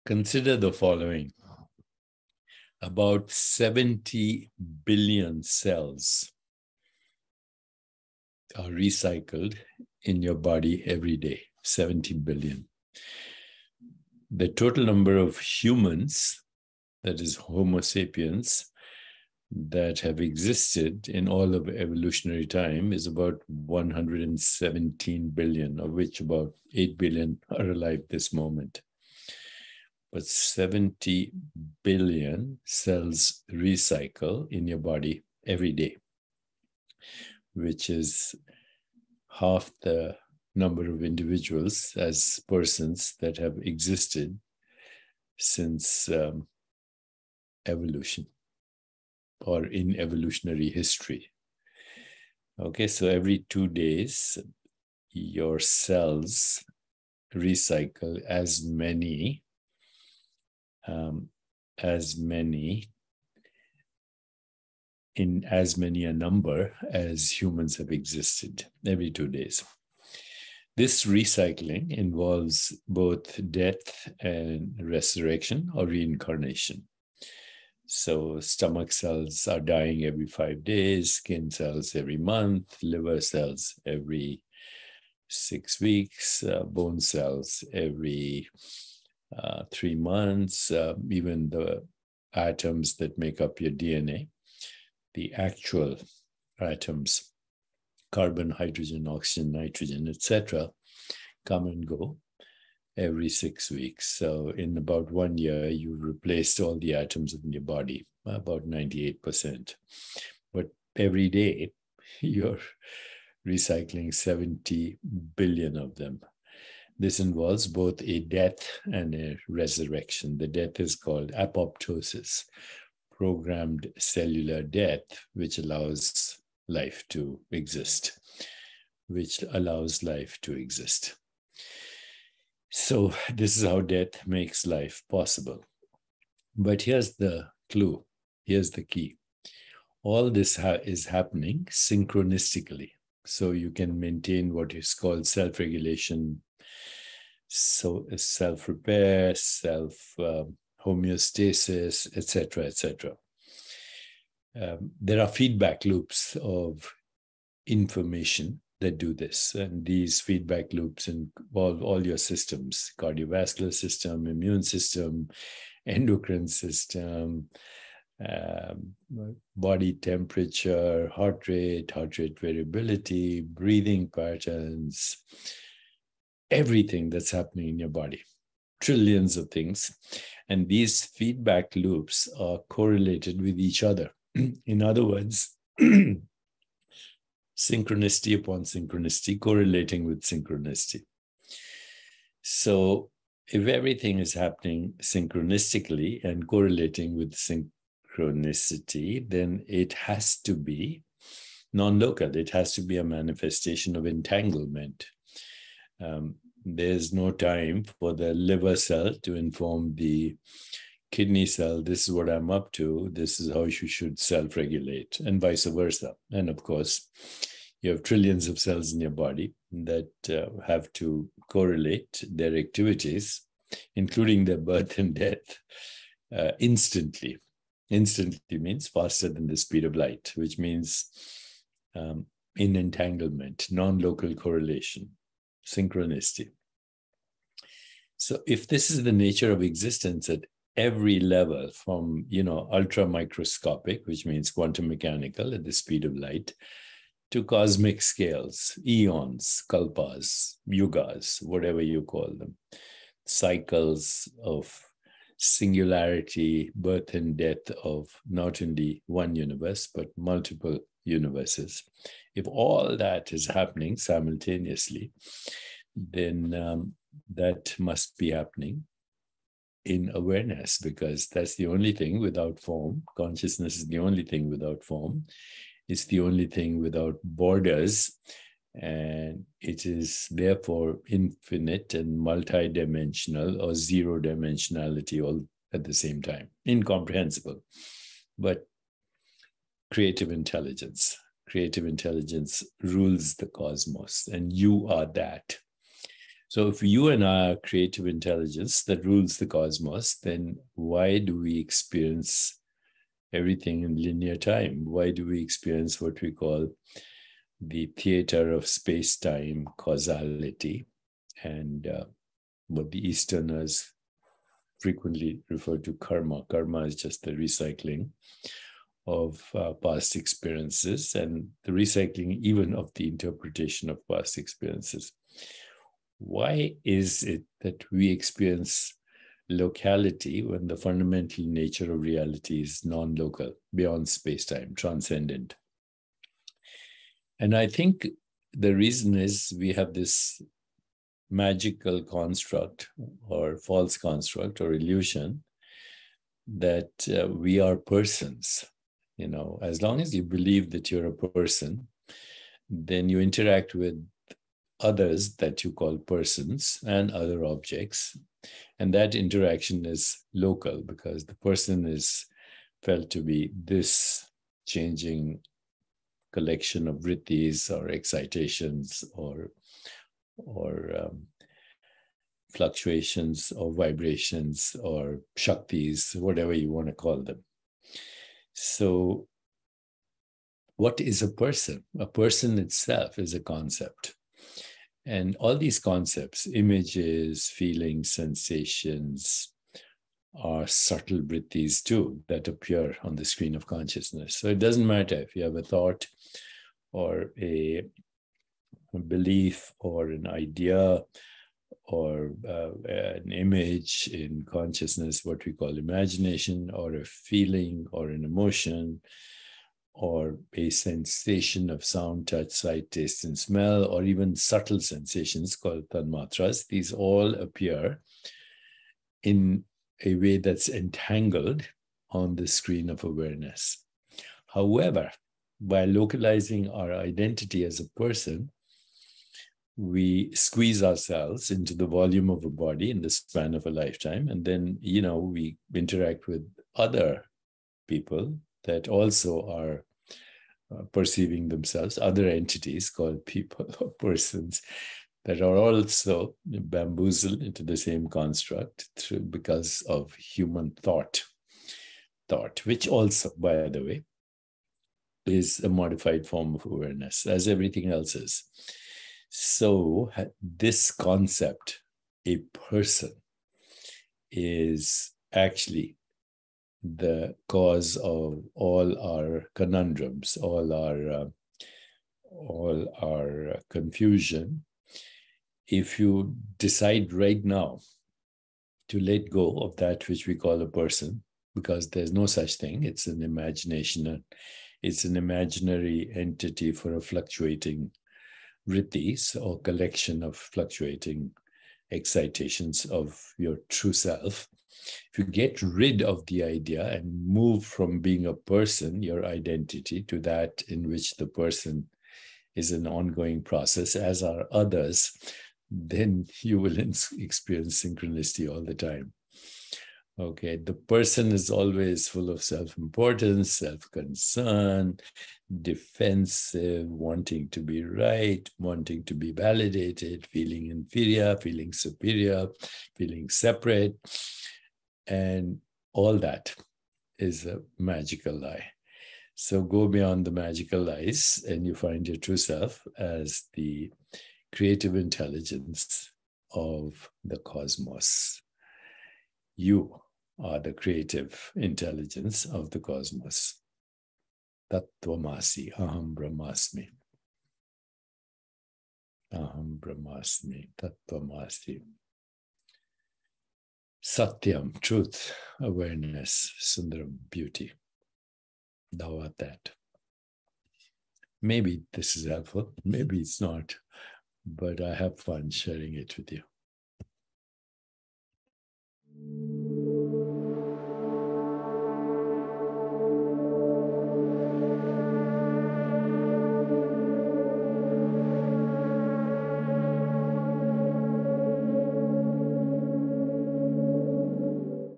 Consider the following. About 70 billion cells are recycled in your body every day. 70 billion. The total number of humans, that is Homo sapiens, that have existed in all of evolutionary time is about 117 billion, of which about 8 billion are alive this moment. But 70 billion cells recycle in your body every day, which is half the number of individuals as persons that have existed since evolution or in evolutionary history. Okay, so every 2 days, your cells recycle as many in as many a number as humans have existed every 2 days. This recycling involves both death and resurrection or reincarnation. So stomach cells are dying every 5 days, skin cells every month, liver cells every 6 weeks, bone cells every 3 months, even the atoms that make up your DNA, the actual atoms, carbon, hydrogen, oxygen, nitrogen, etc., come and go every 6 weeks. So in about 1 year, you've replaced all the atoms in your body, about 98%. But every day, you're recycling 70 billion of them. This involves both a death and a resurrection. The death is called apoptosis, programmed cellular death, which allows life to exist, So this is how death makes life possible. But here's the clue. Here's the key. All this is happening synchronistically. So you can maintain what is called self-regulation, so self-repair, homeostasis, etc., etc. There are feedback loops of information that do this. And these feedback loops involve all your systems: cardiovascular system, immune system, endocrine system, body temperature, heart rate variability, breathing patterns, everything that's happening in your body, trillions of things. And these feedback loops are correlated with each other. In other words, synchronicity upon synchronicity, correlating with synchronicity. So if everything is happening synchronistically and correlating with synchronicity, then it has to be non-local. It has to be a manifestation of entanglement. There's no time for the liver cell to inform the kidney cell, this is what I'm up to, this is how you should self-regulate, and vice versa. And of course, you have trillions of cells in your body that have to correlate their activities, including their birth and death, instantly. Instantly means faster than the speed of light, which means in entanglement, non-local correlation, synchronicity. So if this is the nature of existence at every level, from ultra microscopic, which means quantum mechanical at the speed of light, to cosmic scales, eons, kalpas, yugas, whatever you call them, cycles of singularity, birth and death of not only one universe, but multiple universes. If all that is happening simultaneously, then that must be happening in awareness, because that's the only thing without form. Consciousness is the only thing without form. It's the only thing without borders. And it is therefore infinite and multidimensional, or zero dimensionality all at the same time. Incomprehensible. But creative intelligence rules the cosmos, and you are that. So if you and I are creative intelligence that rules the cosmos, then why do we experience everything in linear time? Why do we experience what we call the theater of space-time causality, and what the Easterners frequently refer to karma? Karma is just the recycling of past experiences and the recycling even of the interpretation of past experiences. Why is it that we experience locality when the fundamental nature of reality is non-local, beyond space-time, transcendent? And I think the reason is we have this magical construct or false construct or illusion that we are persons. You know, as long as you believe that you're a person, then you interact with others that you call persons and other objects. And that interaction is local because the person is felt to be this changing collection of vrittis or excitations or fluctuations or vibrations or shaktis, whatever you want to call them. So what is a person? A person itself is a concept. And all these concepts, images, feelings, sensations, are subtle vrittis too that appear on the screen of consciousness. So it doesn't matter if you have a thought or a belief or an idea or an image in consciousness, what we call imagination, or a feeling or an emotion, or a sensation of sound, touch, sight, taste, and smell, or even subtle sensations called tanmatras. These all appear in a way that's entangled on the screen of awareness. However, by localizing our identity as a person, we squeeze ourselves into the volume of a body in the span of a lifetime. And then, you know, we interact with other people that also are perceiving themselves, other entities called people or persons that are also bamboozled into the same construct because of human thought, which also, by the way, is a modified form of awareness, as everything else is. So this concept, a person, is actually the cause of all our conundrums, all our confusion. If you decide right now to let go of that which we call a person, because there's no such thing, it's an imagination, it's an imaginary entity for a fluctuating vrittis or collection of fluctuating excitations of your true self. If you get rid of the idea and move from being a person, your identity, to that in which the person is an ongoing process, as are others, then you will experience synchronicity all the time. Okay, the person is always full of self-importance, self-concern, defensive, wanting to be right, wanting to be validated, feeling inferior, feeling superior, feeling separate. And all that is a magical lie. So go beyond the magical lies and you find your true self as the creative intelligence of the cosmos. You are the creative intelligence of the cosmos. Tattvamasi, aham brahmasmi. Aham brahmasmi, tattvamasi. Satyam, truth, awareness, sundaram, beauty. Thou art that. Maybe this is helpful, maybe it's not, but I have fun sharing it with you.